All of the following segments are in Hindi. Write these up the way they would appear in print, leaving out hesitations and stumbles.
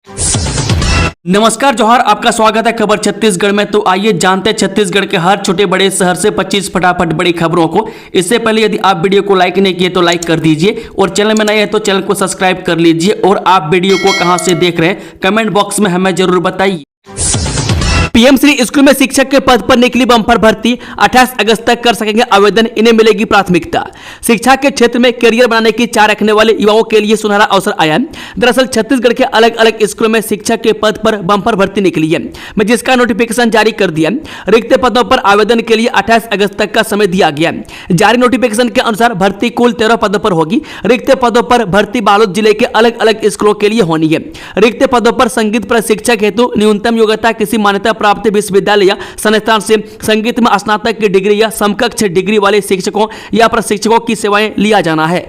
नमस्कार जोहार, आपका स्वागत है खबर छत्तीसगढ़ में। तो आइए जानते हैं छत्तीसगढ़ के हर छोटे बड़े शहर से 25 फटाफट बड़ी खबरों को। इससे पहले यदि आप वीडियो को लाइक नहीं किए तो लाइक कर दीजिए और चैनल में नए हैं तो चैनल को सब्सक्राइब कर लीजिए। और आप वीडियो को कहां से देख रहे हैं कमेंट बॉक्स में हमें जरूर बताइए। पीएम श्री स्कूल में शिक्षक के पद पर निकली बम्पर भर्ती, 28 अगस्त तक कर सकेंगे आवेदन, इन्हें मिलेगी प्राथमिकता। शिक्षा के क्षेत्र में करियर बनाने की चाह रखने वाले युवाओं के लिए सुनहरा अवसर आया। दरअसल छत्तीसगढ़ के अलग अलग स्कूलों में शिक्षक के पद पर बम्पर भर्ती निकली है, जिसका नोटिफिकेशन जारी कर दिया। रिक्त पदों पर आवेदन के लिए 28 अगस्त तक का समय दिया गया। जारी नोटिफिकेशन के अनुसार भर्ती कुल 13 पदों पर होगी। रिक्त पदों पर भर्ती बालोद जिले के अलग अलग स्कूलों के लिए होनी है। रिक्त पदों पर संगीत प्रशिक्षक हेतु न्यूनतम योग्यता किसी मान्यता प्राप्त विश्वविद्यालय या संस्थान से संगीत में स्नातक की डिग्री या समकक्ष डिग्री वाले शिक्षकों या प्रशिक्षकों की सेवाएं लिया जाना है।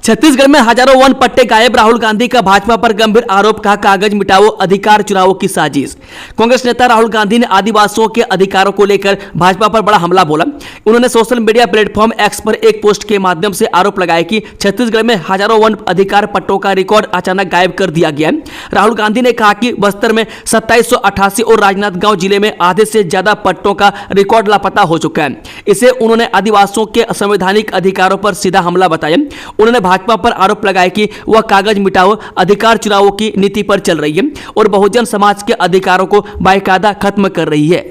छत्तीसगढ़ में हजारों वन पट्टे गायब, राहुल गांधी का भाजपा पर गंभीर आरोप, कहा कागज मिटाओ अधिकार चुराओ की साजिश। कांग्रेस नेता राहुल गांधी ने आदिवासियों के अधिकारों को लेकर भाजपा पर बड़ा हमला बोला। उन्होंने सोशल मीडिया प्लेटफॉर्म एक्स पर एक पोस्ट के माध्यम से आरोप लगाया कि छत्तीसगढ़ में हजारों वन अधिकार पट्टों का रिकॉर्ड अचानक गायब कर दिया गया। राहुल गांधी ने कहा कि बस्तर में 2788 और राजनांदगांव जिले में आधे से ज्यादा पट्टों का रिकॉर्ड लापता हो चुका है। इसे उन्होंने आदिवासियों के संवैधानिक अधिकारों पर सीधा हमला बताया। उन्होंने भाजपा पर आरोप लगाया कि वह कागज मिटाओ अधिकार चुराओ की नीति पर चल रही है और बहुजन समाज के अधिकारों को बाकायदा खत्म कर रही है।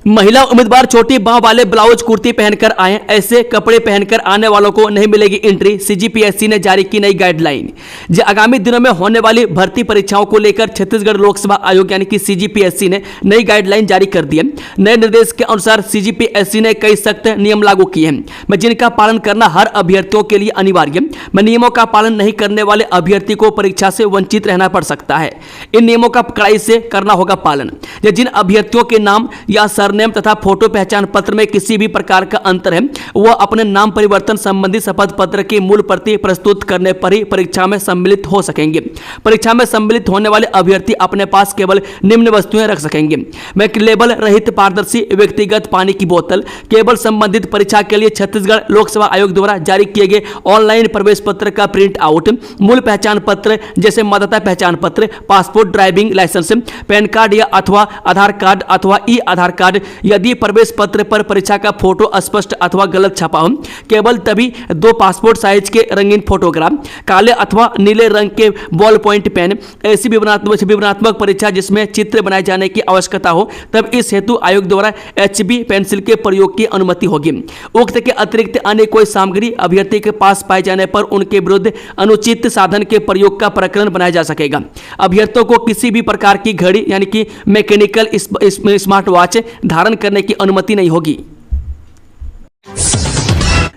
महिला उम्मीदवार छोटी बांह वाले ब्लाउज कुर्ती पहनकर आए, ऐसे कपड़े पहनकर आने वालों को नहीं मिलेगी एंट्री। सीजीपीएससी ने जारी की नई गाइडलाइन। जो आगामी दिनों में होने वाली भर्ती परीक्षाओं को लेकर छत्तीसगढ़ लोक सेवा आयोग यानी कि सीजीपीएससी ने नई गाइडलाइन जारी कर दी है। नए निर्देश के अनुसार सीजीपीएससी ने कई सख्त नियम लागू किए हैं, जिनका पालन करना हर अभ्यर्थियों के लिए अनिवार्य है। नियमों का पालन नहीं करने वाले अभ्यर्थी को परीक्षा से वंचित रहना पड़ सकता है। इन नियमों का कड़ाई से करना होगा पालन। जिन अभ्यर्थियों के नाम या सरनेम तथा फोटो पहचान पत्र में किसी भी प्रकार का अंतर है, वह अपने नाम परिवर्तन संबंधी शपथ पत्र की मूल प्रति प्रस्तुत करने पर ही परीक्षा में सम्मिलित हो सकेंगे। परीक्षा में सम्मिलित होने वाले अभ्यर्थी अपने पास केवल निम्न वस्तुएं रख सकेंगे: में लेबल रहित पारदर्शी व्यक्तिगत पानी की बोतल, केवल संबंधित परीक्षा के लिए छत्तीसगढ़ लोक सेवा आयोग द्वारा जारी किए गए ऑनलाइन प्रवेश पत्र का प्रिंट आउट, मूल पहचान पत्र जैसे मतदाता पहचान पत्र, passport, driving license, PAN card या अथवा आधार कार्ड अथवा ई आधार कार्ड। यदि प्रवेश पत्र पर परीक्षा का फोटो अस्पष्ट अथवा गलत छपा हो, केवल तभी 2 पासपोर्ट साइज के रंगीन फोटोग्राफ, काले अथवा नीले रंग के बॉल पॉइंट पेन, ऐसी विवरणात्मक परीक्षा जिसमें चित्र बनाए जाने की आवश्यकता हो, तब इस हेतु आयोग द्वारा HB पेंसिल के प्रयोग की अनुमति होगी। उक्त के अतिरिक्त अन्य कोई सामग्री अभ्यर्थी के पास पाए जाने पर उनके विरुद्ध अनुचित साधन के प्रयोग का प्रकरण बनाया जा सकेगा। अभ्यर्थियों को किसी भी प्रकार की घड़ी यानी कि मैकेनिकल स्मार्ट वॉच धारण करने की अनुमति नहीं होगी।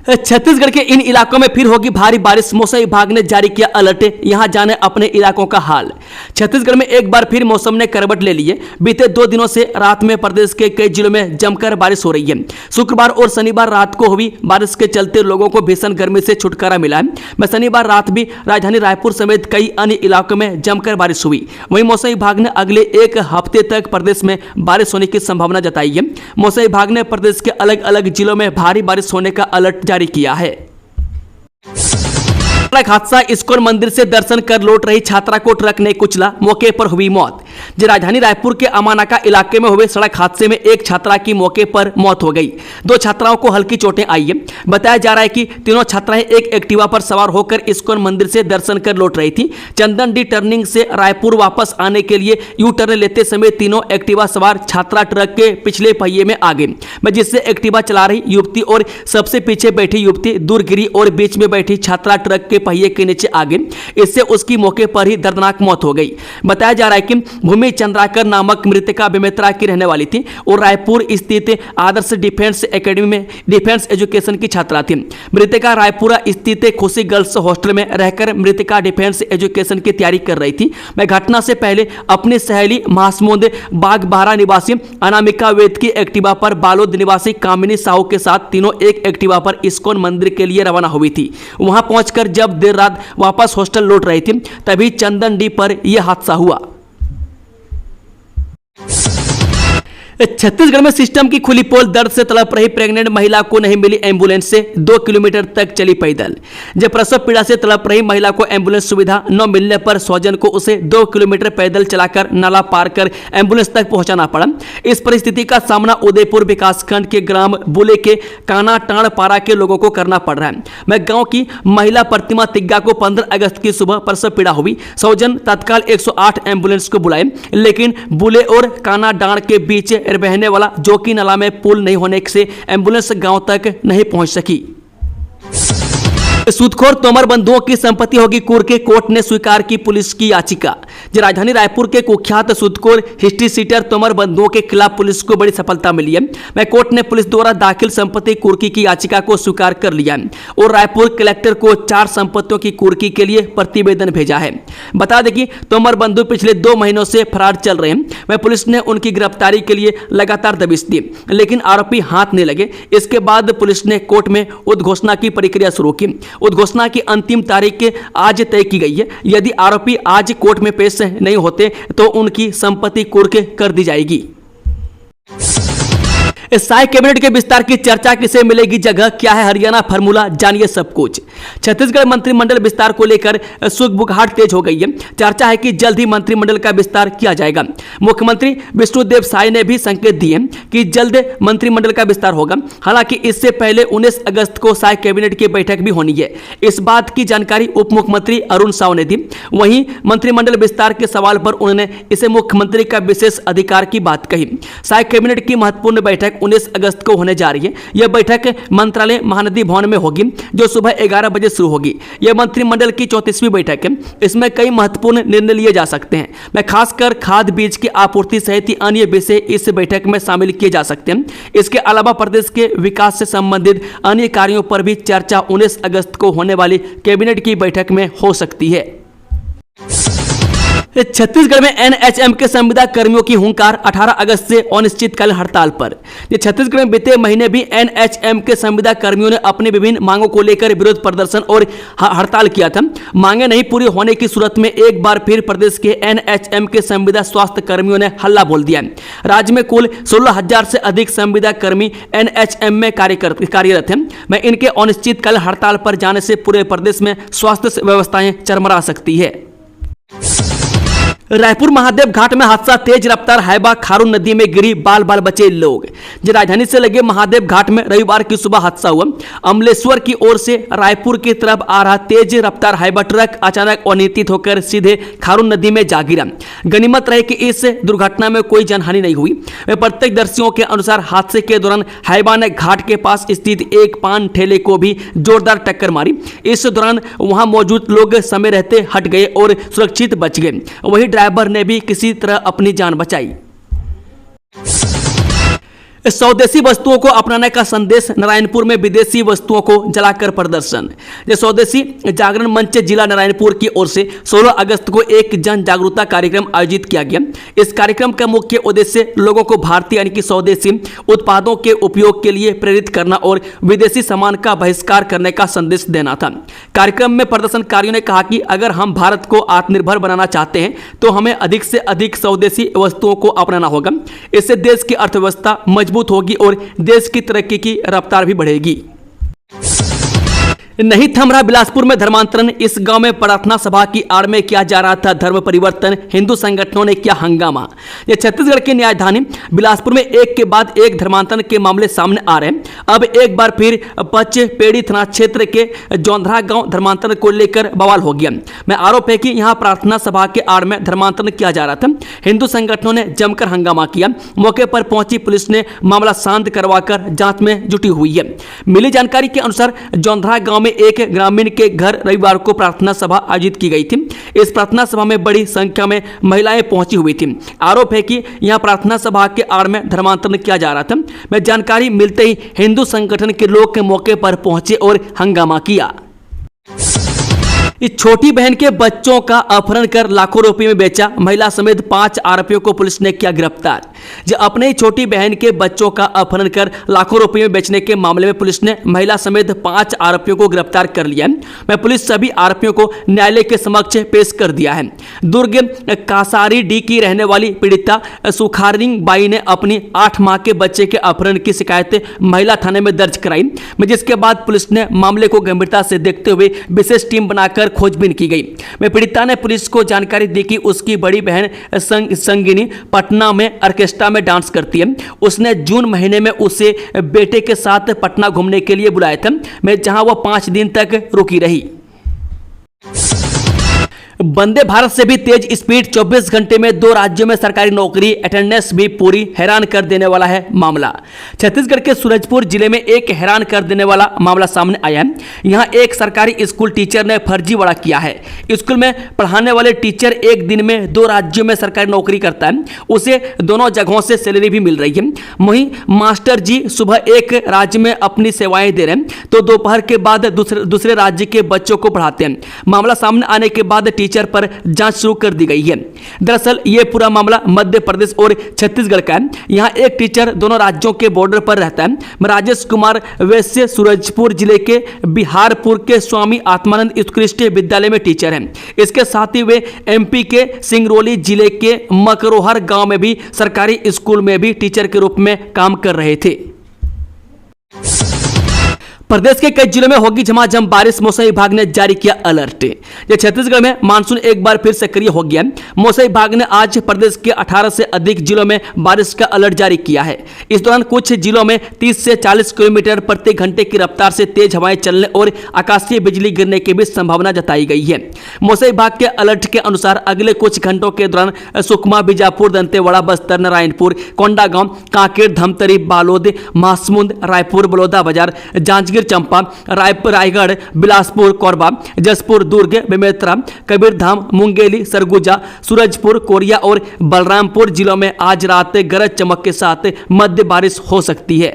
छत्तीसगढ़ के इन इलाकों में फिर होगी भारी बारिश, मौसम विभाग ने जारी किया अलर्ट, यहां जाने अपने इलाकों का हाल। छत्तीसगढ़ में एक बार फिर मौसम ने करवट ले ली है। बीते 2 दिनों से रात में प्रदेश के कई जिलों में जमकर बारिश हो रही है। शुक्रवार और शनिवार रात को हुई बारिश के चलते लोगों को भीषण गर्मी से छुटकारा मिला है। शनिवार रात भी राजधानी रायपुर समेत कई अन्य इलाकों में जमकर बारिश हुई। वहीं मौसम विभाग ने अगले 1 हफ्ते तक प्रदेश में बारिश होने की संभावना जताई है। मौसम विभाग ने प्रदेश के अलग अलग जिलों में भारी बारिश होने का अलर्ट जारी किया है। सड़क हादसा, इस्कॉन मंदिर से दर्शन कर लौट रही छात्रा को ट्रक ने कुचला, मौके पर हुई मौत। राजधानी रायपुर के अमानाका इलाके में हुए सड़क हादसे में एक छात्रा की मौके पर मौत हो गई। 2 छात्राओं को हल्की चोटें आई है। बताया जा रहा है कि तीनों छात्राएं एक एक्टिवा पर सवार होकर इस्कॉन मंदिर से दर्शन कर लौट रही थी। चंदन डी टर्निंग से रायपुर वापस आने के लिए यू टर्न लेते समय तीनों एक्टिवा सवार छात्रा ट्रक के पिछले पहिए में आ गई, जिससे एक्टिवा चला रही युवती और सबसे पीछे बैठी युवती दूर गिरी और बीच में बैठी छात्रा ट्रक के पहिए के नीचे आ गई। इससे उसकी मौके पर ही दर्दनाक मौत हो गई। बताया जा रहा है कि भूमि चंद्राकर नामक मृतका बेमेतरा की रहने वाली थी और रायपुर स्थित आदर्श डिफेंस एकेडमी में डिफेंस एजुकेशन की छात्रा थी। मृतका रायपुरा स्थित खुशी गर्ल्स हॉस्टल में रहकर मृतका डिफेंस एजुकेशन की तैयारी कर रही थी। घटना से पहले अपनी सहेली महासमुंद बागबाहरा निवासी अनामिका वेद की एक्टिवा पर बालोद निवासी कामिनी साहू के साथ तीनों एक एक्टिवा पर इस्कॉन मंदिर के लिए रवाना हुई थी। वहां पहुंचकर जब देर रात वापस हॉस्टल लौट रही थी, तभी चंदन डी पर यह हादसा हुआ। छत्तीसगढ़ में सिस्टम की खुली पोल, दर्द से तड़प रही प्रेग्नेंट महिला को नहीं मिली एम्बुलेंस से 2 किलोमीटर तक चली पैदल। जब प्रसव पीड़ा से तड़प रही महिला को एम्बुलेंस सुविधा न मिलने पर स्वजन को उसे 2 किलोमीटर पैदल चलाकर नाला पार कर एम्बुलेंस तक पहुंचाना पड़ा। इस परिस्थिति का सामना उदयपुर विकासखंड के ग्राम बुले के काना टाण पारा के लोगों को करना पड़ रहा है। मैं गांव की महिला प्रतिमा तिग्गा को 15 अगस्त की सुबह प्रसव पीड़ा हुई। स्वजन तत्काल 108 एम्बुलेंस को बुलाए, लेकिन बुले और काना डांड के बीच बहने वाला जोकी नाला में पुल नहीं होने से एम्बुलेंस गांव तक नहीं पहुंच सकी। सूदखोर तोमर बंधुओं की संपत्ति होगी कुर्क, कोर्ट ने स्वीकार की पुलिस की याचिका। राजधानी रायपुर के कुख्यात सूदखोर हिस्ट्री सीटर तोमर बंधुओं के खिलाफ पुलिस को बड़ी सफलता मिली है। मैं कोर्ट ने पुलिस द्वारा दाखिल संपत्ति कुर्की की याचिका को स्वीकार कर लिया है और रायपुर कलेक्टर को 4 संपत्तियों की कुर्की के लिए प्रतिवेदन भेजा है। बता दें कि तोमर बंधु पिछले 2 महीनों से फरार चल रहे हैं। वह पुलिस ने उनकी गिरफ्तारी के लिए लगातार दबिश दी, लेकिन आरोपी हाथ नहीं लगे। इसके बाद पुलिस ने कोर्ट में उद्घोषणा की प्रक्रिया शुरू की। उद्घोषणा की अंतिम तारीख आज तय की गई है। यदि आरोपी आज कोर्ट में पेश नहीं होते तो उनकी संपत्ति कुर्क कर दी जाएगी। साय कैबिनेट के विस्तार की चर्चा, किसे मिलेगी जगह, क्या है हरियाणा फार्मूला, जानिए सब कुछ। छत्तीसगढ़ मंत्रिमंडल विस्तार को लेकर सुगबुगाहट तेज हो गई है। चर्चा है कि जल्द ही मंत्रिमंडल का विस्तार किया जाएगा। मुख्यमंत्री विष्णुदेव साय ने भी संकेत दिए कि जल्द मंत्रिमंडल का विस्तार होगा। हालांकि इससे पहले 19 अगस्त को साय कैबिनेट की बैठक भी होनी है। इस बात की जानकारी उप मुख्यमंत्री अरुण साव ने दी। वहीं मंत्रिमंडल विस्तार के सवाल पर उन्होंने इसे मुख्यमंत्री का विशेष अधिकार की बात कही। साय कैबिनेट की महत्वपूर्ण बैठक 19 अगस्त को होने जा रही है। यह बैठक मंत्रालय महानदी भवन में होगी, जो सुबह 11 बजे शुरू होगी। यह मंत्रिमंडल की 34वीं बैठक है। इसमें कई महत्वपूर्ण निर्णय लिए जा सकते हैं। मैं खासकर खाद बीज की आपूर्ति सहित अन्य विषय इस बैठक में शामिल किए जा सकते हैं। इसके अलावा प्रदेश के विकास से संबंधित अन्य कार्यों पर भी चर्चा 19 अगस्त को होने वाली कैबिनेट की बैठक में हो सकती है। छत्तीसगढ़ में एनएचएम के संविदा कर्मियों की हुंकार, 18 अगस्त से अनिश्चितकालीन हड़ताल पर। छत्तीसगढ़ में बीते महीने भी एनएचएम के संविदा कर्मियों ने अपनी विभिन्न मांगों को लेकर विरोध प्रदर्शन और हड़ताल किया था। मांगे नहीं पूरी होने की सूरत में एक बार फिर प्रदेश के एनएचएम के संविदा स्वास्थ्य कर्मियों ने हल्ला बोल दिया। राज्य में कुल 16,000 से अधिक संविदा कर्मी एनएचएम में कार्यरत हैं। मैं इनके अनिश्चितकालीन हड़ताल पर जाने से पूरे प्रदेश में स्वास्थ्य व्यवस्थाएं चरमरा सकती है। रायपुर महादेव घाट में हादसा, तेज रफ्तार हाइबा खारून नदी में गिरी, बाल बाल बचे लोग। राजधानी से लगे महादेव घाट में रविवार की सुबह हादसा हुआ। अमलेश्वर की ओर से रायपुर की तरफ आ रहा तेज रफ्तार हाइबा ट्रक अचानक अनियंत्रित होकर सीधे खारून नदी में जा गिरा। गनीमत रहे कि इस दुर्घटना में कोई जानहानि नहीं हुई। प्रत्यक्षदर्शियों के अनुसार हादसे के दौरान हाइबा ने घाट के पास स्थित एक पान ठेले को भी जोरदार टक्कर मारी। इस दौरान वहां मौजूद लोग समय रहते हट गए और सुरक्षित बच गए। वही ड्राइवर ने भी किसी तरह अपनी जान बचाई। स्वदेशी वस्तुओं को अपनाने का संदेश, नारायणपुर में विदेशी वस्तुओं को जलाकर प्रदर्शन। स्वदेशी जागरण मंच जिला नारायणपुर की ओर से 16 अगस्त को एक जन जागरूकता कार्यक्रम आयोजित किया गया। इस कार्यक्रम का मुख्य उद्देश्य लोगों को भारतीय यानी कि स्वदेशी उत्पादों के उपयोग के लिए प्रेरित करना और विदेशी सामान का बहिष्कार करने का संदेश देना था। कार्यक्रम में प्रदर्शनकारियों ने कहा कि अगर हम भारत को आत्मनिर्भर बनाना चाहते हैं तो हमें अधिक से अधिक स्वदेशी वस्तुओं को अपनाना होगा। इससे देश की अर्थव्यवस्था मजबूत होगी और देश की तरक्की की रफ्तार भी बढ़ेगी। नहीं थम रहा बिलासपुर में धर्मांतरण, इस गांव में प्रार्थना सभा की आड़ में किया जा रहा था धर्म परिवर्तन, हिंदू संगठनों ने किया हंगामा। यह छत्तीसगढ़ की न्यायधानी बिलासपुर में एक के बाद एक धर्मांतरण के मामले सामने आ रहे हैं। अब एक बार फिर पचपेड़ी थाना क्षेत्र के जौंधरा गांव धर्मांतरण को लेकर बवाल हो गया। मैं आरोप है कि यहां प्रार्थना सभा के आड़ में धर्मांतरण किया जा रहा था। हिंदू संगठनों ने जमकर हंगामा किया। मौके पर पहुंची पुलिस ने मामला शांत करवाकर जांच में जुटी हुई है। मिली जानकारी के अनुसार जौंधरा गांव में एक ग्रामीण के घर रविवार को प्रार्थना सभा आयोजित की गई थी। इस प्रार्थना सभा में बड़ी संख्या में महिलाएं पहुंची हुई थी। आरोप है कि यहां प्रार्थना सभा के आड़ में धर्मांतरण किया जा रहा था। मैं जानकारी मिलते ही हिंदू संगठन के लोग के मौके पर पहुंचे और हंगामा किया। इस छोटी बहन के बच्चों का अपहरण कर लाखों रुपए में बेचा, महिला समेत 5 आरोपियों को पुलिस ने किया गिरफ्तार। जो अपने ही छोटी बहन के बच्चों का अपहरण कर लाखों रुपए में बेचने के मामले में पुलिस ने महिला समेत 5 आरोपियों को गिरफ्तार कर लिया है। मैं पुलिस सभी आरोपियों को न्यायालय के समक्ष पेश कर दिया है। दुर्ग कासारी डी की रहने वाली पीड़िता सुखारिंग बाई ने अपनी 8 माह के बच्चे के अपहरण की शिकायत महिला थाने में दर्ज कराई, जिसके बाद पुलिस ने मामले को गंभीरता से देखते हुए विशेष टीम बनाकर खोजबीन की गई। मैं पीड़िता ने पुलिस को जानकारी दी कि उसकी बड़ी बहन संगिनी पटना में ऑर्केस्ट्रा में डांस करती है। उसने जून महीने में उसे बेटे के साथ पटना घूमने के लिए बुलाया था, मैं जहां वह 5 दिन तक रुकी रही। वंदे भारत से भी तेज स्पीड, 24 घंटे में 2 राज्यों में सरकारी नौकरी, अटेंडेंस भी पूरी। हैरान कर देने वाला है मामला। छत्तीसगढ़ के सूरजपुर जिले में एक हैरान कर देने वाला मामला सामने आया है। यहां एक सरकारी स्कूल टीचर ने फर्जीवाड़ा किया है। स्कूल में पढ़ाने वाले टीचर एक दिन में 2 राज्यों में सरकारी नौकरी करता है, उसे दोनों जगहों से सैलरी भी मिल रही है। वहीं मास्टर जी सुबह एक राज्य में अपनी सेवाएं दे रहे हैं तो दोपहर के बाद दूसरे राज्य के बच्चों को पढ़ाते हैं। मामला सामने आने के बाद टीचर पर जांच शुरू कर दी गई है। दरअसल यह पूरा मामला मध्य प्रदेश और छत्तीसगढ़ का है। यहां एक टीचर दोनों राज्यों के बॉर्डर पर रहता है। राजेश कुमार वैश्य सूरजपुर जिले के बिहारपुर के स्वामी आत्मानंद उत्कृष्ट विद्यालय में टीचर हैं। इसके साथ ही वे एमपी के सिंगरौली जिले के मकरोहर गांव में भी सरकारी स्कूल में भी टीचर के रूप में काम कर रहे थे। प्रदेश के कई जिलों में होगी झमाझम बारिश, मौसम विभाग ने जारी किया अलर्ट। ये छत्तीसगढ़ में मानसून एक बार फिर सक्रिय हो गया। मौसम विभाग ने आज प्रदेश के 18 से अधिक जिलों में बारिश का अलर्ट जारी किया है। इस दौरान कुछ जिलों में 30 से 40 किलोमीटर प्रति घंटे की रफ्तार से तेज हवाएं चलने और आकाशीय बिजली गिरने की भी संभावना जताई गई है। मौसम विभाग के अलर्ट के अनुसार अगले कुछ घंटों के दौरान सुकमा, बीजापुर, दंतेवाड़ा, बस्तर, नारायणपुर, कोंडागांव, कांकेर, धमतरी, बालोद, महासमुंद, रायपुर, बलौदाबाजार, जांजगीर चंपा, रायगढ़, बिलासपुर, कोरबा, जसपुर, दुर्ग, बेमेतरा, कबीरधाम, मुंगेली, सरगुजा, सूरजपुर, कोरिया और बलरामपुर जिलों में आज रात गरज चमक के साथ मध्य बारिश हो सकती है।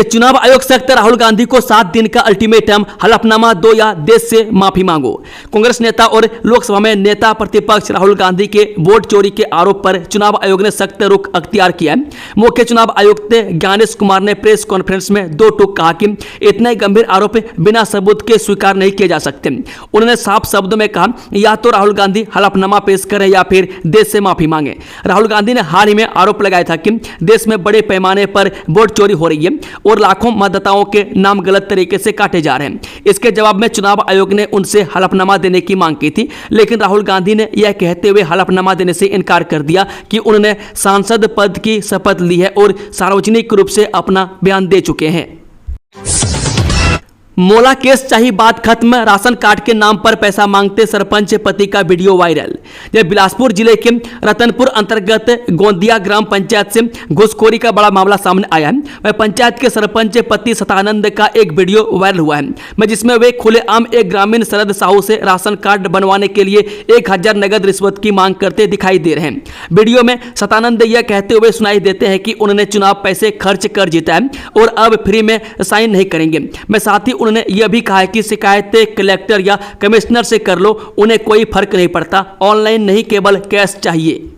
चुनाव आयोग सख्त, राहुल गांधी को 7 दिन का अल्टीमेटम, हलफनामा दो या देश से माफी मांगो। कांग्रेस नेता और लोकसभा में नेता प्रतिपक्ष राहुल गांधी के वोट चोरी के आरोप पर चुनाव आयोग ने सख्त रुख अख्तियार किया है। मुख्य चुनाव आयुक्त ज्ञानेश कुमार ने प्रेस कॉन्फ्रेंस में 2 टूक कहा कि इतने गंभीर आरोप बिना सबूत के स्वीकार नहीं किए जा सकते। उन्होंने साफ शब्दों में कहा, या तो राहुल गांधी हलफनामा पेश करें या फिर देश से माफी मांगे। राहुल गांधी ने हाल ही में आरोप लगाया था कि देश में बड़े पैमाने पर वोट चोरी हो रही है और लाखों मतदाताओं के नाम गलत तरीके से काटे जा रहे हैं। इसके जवाब में चुनाव आयोग ने उनसे हलफनामा देने की मांग की थी, लेकिन राहुल गांधी ने यह कहते हुए हलफनामा देने से इनकार कर दिया कि उन्होंने सांसद पद की शपथ ली है और सार्वजनिक रूप से अपना बयान दे चुके हैं। मोला केस चाहिए बात खत्म, राशन कार्ड के नाम पर पैसा मांगते सरपंच पति का वीडियो वायरल। यह बिलासपुर जिले के रतनपुर अंतर्गत गोंदिया ग्राम पंचायत से घूसखोरी का बड़ा मामला सामने आया है। वह पंचायत के सरपंच पति सतानंद का एक वीडियो वायरल हुआ है, जिसमें वे खुलेआम एक ग्रामीण शरद साहू से राशन कार्ड बनवाने के लिए 1000 नगद रिश्वत की मांग करते दिखाई दे रहे हैं। वीडियो में सतानंद यह कहते हुए सुनाई देते हैं कि उन्होंने चुनाव पैसे खर्च कर जीता है और अब फ्री में साइन नहीं करेंगे। मैं साथ ही उन्होंने यह भी कहा है कि शिकायतें कलेक्टर या कमिश्नर से कर लो, उन्हें कोई फर्क नहीं पड़ता, ऑनलाइन नहीं केवल कैश चाहिए।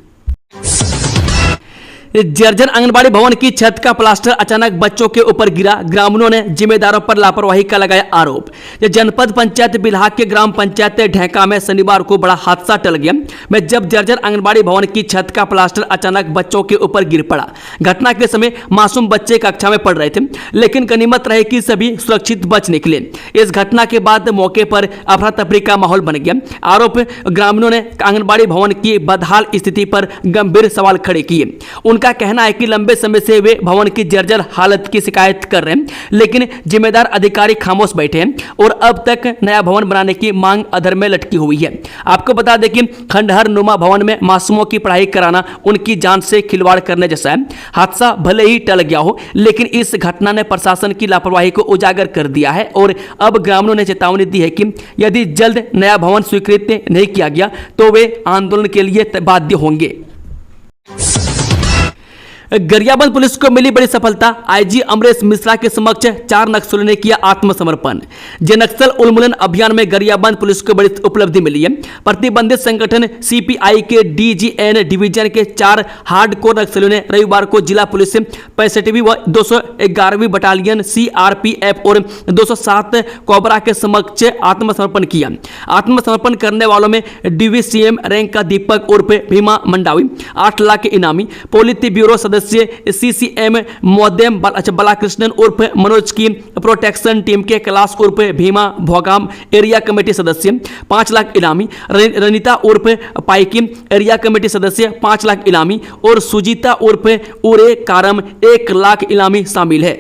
जर्जर आंगनबाड़ी भवन की छत का प्लास्टर अचानक बच्चों के ऊपर गिरा, ग्रामीणों ने जिम्मेदारों पर लापरवाही का लगाया आरोप। जनपद पंचायत बिल्हा के ग्राम पंचायत ढेंका में शनिवार को बड़ा हादसा टल गया। में जब जर्जर आंगनबाड़ी भवन की छत का प्लास्टर अचानक बच्चों के ऊपर गिर पड़ा। घटना के समय मासूम बच्चे कक्षा में पढ़ रहे थे, लेकिन गनीमत रहे कि सभी सुरक्षित बच निकले। इस घटना के बाद मौके पर अफरा तफरी का माहौल बन गया। आरोप ग्रामीणों ने आंगनबाड़ी भवन की बदहाल स्थिति पर गंभीर सवाल खड़े किए। उनका कहना है कि लंबे समय से वे भवन की जर्जर हालत की शिकायत कर रहे हैं, लेकिन जिम्मेदार अधिकारी खामोश बैठे हैं और अब तक नया भवन बनाने की मांग अधर में लटकी हुई है। आपको बता दें कि खंडहर नुमा भवन में मासूमों की पढ़ाई कराना उनकी जान से खिलवाड़ करने जैसा है। हादसा भले ही टल गया हो, लेकिन इस घटना ने प्रशासन की लापरवाही को उजागर कर दिया है और अब ग्रामीणों ने चेतावनी दी है कि यदि जल्द नया भवन स्वीकृत नहीं किया गया तो वे आंदोलन के लिए बाध्य होंगे। गरियाबंद पुलिस को मिली बड़ी सफलता। आईजी अमरेश मिश्रा के समक्ष 4 नक्सलियों ने किया आत्मसमर्पण। जे नक्सल उन्मूलन अभियान में गरियाबंद पुलिस को बड़ी उपलब्धि मिली है। प्रतिबंधित संगठन सीपीआई के डीजीएन डिवीजन के 4 हार्डकोर नक्सलियों ने रविवार को जिला पुलिस से 65वीं व 211वीं बटालियन सीआरपीएफ और 207 कोबरा के समक्ष आत्मसमर्पण किया। आत्मसमर्पण करने वालों में डीवीसीएम रैंक का दीपक उर्फ भीमा मंडावी, 8 लाख के इनामी, पोलित ब्यूरो सदस्य सीसीएम मोदेम बालाकृष्णन उर्फ मनोज की प्रोटेक्शन टीम के कैलाश उर्फ भीमा भोगाम एरिया कमेटी सदस्य 5 लाख इनामी, रनिता उर्फ पाइकी एरिया कमेटी सदस्य 5 लाख इनामी और सुजीता उर्फ उरे कारम 1 लाख इनामी शामिल है।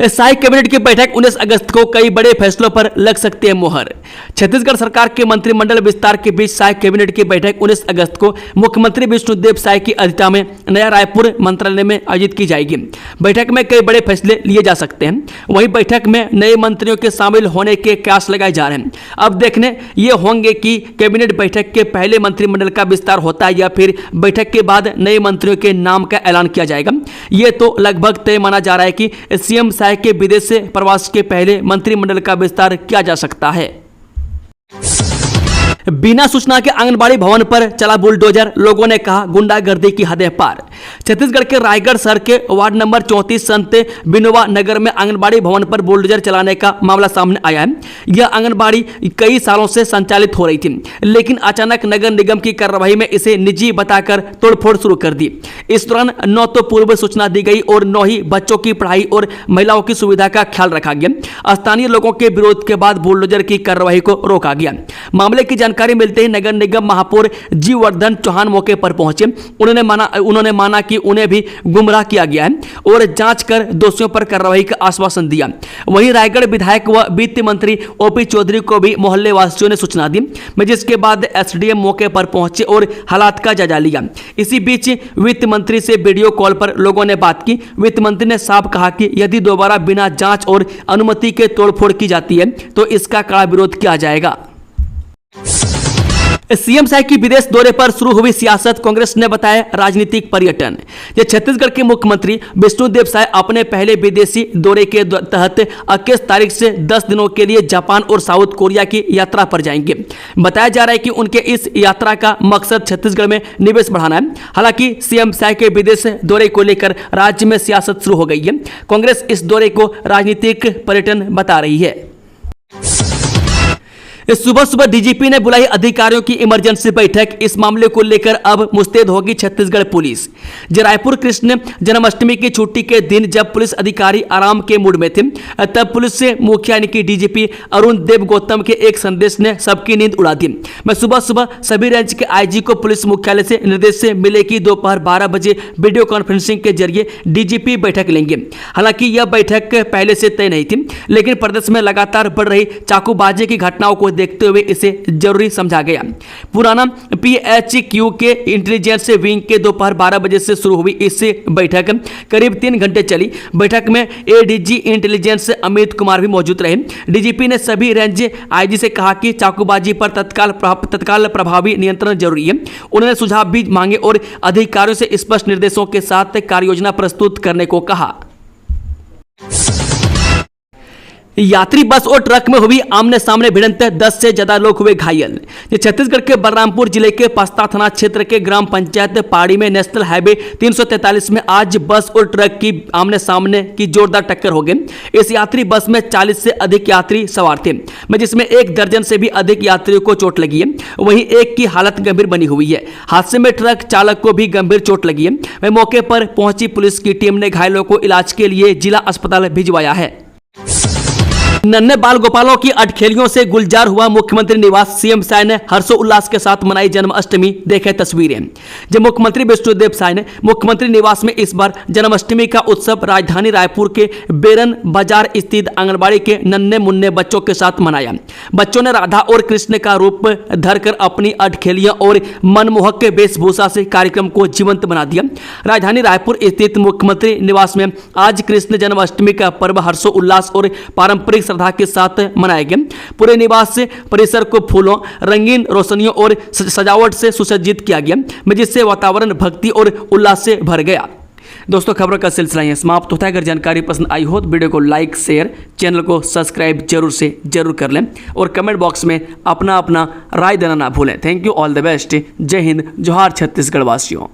साई कैबिनेट की बैठक 19 अगस्त को कई बड़े फैसलों पर लग सकती है मोहर। छत्तीसगढ़ सरकार के मंत्रिमंडल विस्तार के बीच साई कैबिनेट की बैठक 19 अगस्त को मुख्यमंत्री विष्णुदेव साई की अध्यक्षता में नया रायपुर मंत्रालय में आयोजित की जाएगी। बैठक में कई बड़े फैसले लिए जा सकते हैं। वहीं बैठक में नए मंत्रियों के शामिल होने के कयास लगाए जा रहे हैं। अब देखने ये होंगे कि कैबिनेट बैठक के पहले मंत्रिमंडल का विस्तार होता है या फिर बैठक के बाद नए मंत्रियों के नाम का ऐलान किया जाएगा। ये तो लगभग तय माना जा रहा है कि सीएम के विदेश से प्रवास के पहले मंत्रिमंडल का विस्तार किया जा सकता है। बिना सूचना के आंगनबाड़ी भवन पर चला बुलडोजर, लोगों ने कहा गुंडागर्दी की हदें पार। छत्तीसगढ़ के रायगढ़ शहर के वार्ड नंबर 34 संत बिनोवा नगर में आंगनबाड़ी भवन पर बुलडोजर चलाने का मामला सामने आया है। यह आंगनबाड़ी कई सालों से संचालित हो रही थी, लेकिन अचानक नगर निगम की कार्रवाई में इसे निजी बताकर तोड़फोड़ शुरू कर दी। इस दौरान न तो पूर्व सूचना दी गई और न ही बच्चों की पढ़ाई और महिलाओं की सुविधा का ख्याल रखा गया। स्थानीय लोगों के विरोध के बाद बुलडोजर की कार्रवाई को रोका गया। मामले की जानकारी मिलते ही नगर निगम महापौर जीवर्धन चौहान मौके पर पहुंचे। उन्होंने माना कि उन्हें भी गुमराह किया गया है और जांच कर दोषियों पर कार्रवाई का आश्वासन दिया। वहीं रायगढ़ विधायक व वित्त मंत्री ओपी चौधरी को भी मोहल्ले वासियों ने सूचना दी, जिसके बाद एसडीएम मौके पर पहुंचे और हालात का जायजा लिया। इसी बीच वित्त मंत्री से वीडियो कॉल पर लोगों ने बात की। वित्त मंत्री ने साफ कहा कि यदि दोबारा बिना जांच और अनुमति के तोड़फोड़ की जाती है तो इसका कड़ा विरोध किया जाएगा। सीएम साई की विदेश दौरे पर शुरू हुई सियासत, कांग्रेस ने बताया राजनीतिक पर्यटन। छत्तीसगढ़ के मुख्यमंत्री विष्णुदेव साई अपने पहले विदेशी दौरे के तहत 21 तारीख से 10 दिनों के लिए जापान और साउथ कोरिया की यात्रा पर जाएंगे। बताया जा रहा है कि उनके इस यात्रा का मकसद छत्तीसगढ़ में निवेश बढ़ाना है। हालांकि सीएम साई के विदेश दौरे को लेकर राज्य में सियासत शुरू हो गई है। कांग्रेस इस दौरे को राजनीतिक पर्यटन बता रही है। सुबह सुबह डीजीपी ने बुलाई अधिकारियों की इमरजेंसी बैठक। इस मामले को लेकर अब मुस्तैद होगी छत्तीसगढ़ पुलिस। रायपुर कृष्ण जन्माष्टमी की छुट्टी के दिन जब पुलिस अधिकारी आराम के मूड में थे, तब पुलिस से मुखिया यानी कि डीजीपी अरुण देव गौतम के एक संदेश ने सबकी नींद उड़ा दी। मैं सुबह सुबह सभी रेंज के आईजी को पुलिस मुख्यालय से निर्देश से मिले कि दोपहर 12 बजे वीडियो कॉन्फ्रेंसिंग के जरिए डीजीपी बैठक लेंगे। हालांकि यह बैठक पहले से तय नहीं थी, लेकिन प्रदेश में लगातार बढ़ रही चाकूबाजी की घटनाओं को देखते हुए इसे जरूरी समझा गया। पुराना पीएचक्यू के इंटेलिजेंस विंग के दोपहर 12 बजे से शुरू हुई इस बैठक करीब 3 घंटे चली। बैठक में एडीजी इंटेलिजेंस अमित कुमार भी मौजूद रहे। डीजीपी ने सभी रेंज आईजी से कहा कि चाकूबाजी पर तत्काल प्रभावी नियंत्रण जरूरी है। उन्होंने सुझाव भी मांगे और अधिकारियों से स्पष्ट निर्देशों के साथ कार्ययोजना प्रस्तुत करने को कहा। यात्री बस और ट्रक में हुई आमने सामने भिड़ंत, 10 से ज्यादा लोग हुए घायल। छत्तीसगढ़ के बलरामपुर जिले के पस्ता थाना क्षेत्र के ग्राम पंचायत पहाड़ी में नेशनल हाईवे 343 में आज बस और ट्रक की आमने सामने की जोरदार टक्कर हो गई। इस यात्री बस में 40 से अधिक यात्री सवार थे, जिसमें 1 दर्जन से भी अधिक यात्रियों को चोट लगी है। वहीं एक की हालत गंभीर बनी हुई है। हादसे में ट्रक चालक को भी गंभीर चोट लगी है। वहीं मौके पर पहुंची पुलिस की टीम ने घायलों को इलाज के लिए जिला अस्पताल भिजवाया है। नन्हे बाल गोपालों की अटखेलियों से गुलजार हुआ मुख्यमंत्री निवास। सीएम साई ने हर्षोल्लास के साथ मनाई जन्माष्टमी, देखे तस्वीरें। जब मुख्यमंत्री विष्णुदेव साई ने मुख्यमंत्री निवास में इस बार जन्माष्टमी का उत्सव राजधानी रायपुर के बेरन बाजार स्थित आंगनबाड़ी के नन्हे मुन्ने बच्चों के साथ मनाया। बच्चों ने राधा और कृष्ण का रूप धरकर अपनी अटखेलियां और मनमोहक वेशभूषा से कार्यक्रम को जीवंत बना दिया। राजधानी रायपुर स्थित मुख्यमंत्री निवास में आज कृष्ण जन्माष्टमी का पर्व हर्षोल्लास और पारंपरिक श्रद्धा के साथ मनाया गया। पूरे निवास परिसर को फूलों, रंगीन रोशनियों और सजावट से सुसज्जित किया गया, जिससे वातावरण भक्ति और उल्लास से भर गया। दोस्तों, खबरों का सिलसिला यहाँ समाप्त होता है। अगर जानकारी पसंद आई हो तो वीडियो को लाइक, शेयर, चैनल को सब्सक्राइब जरूर कर लें और कमेंट बॉक्स में अपना राय देना ना भूलें। Thank you, all the best. जय हिंद, जोहार छत्तीसगढ़ वासियों।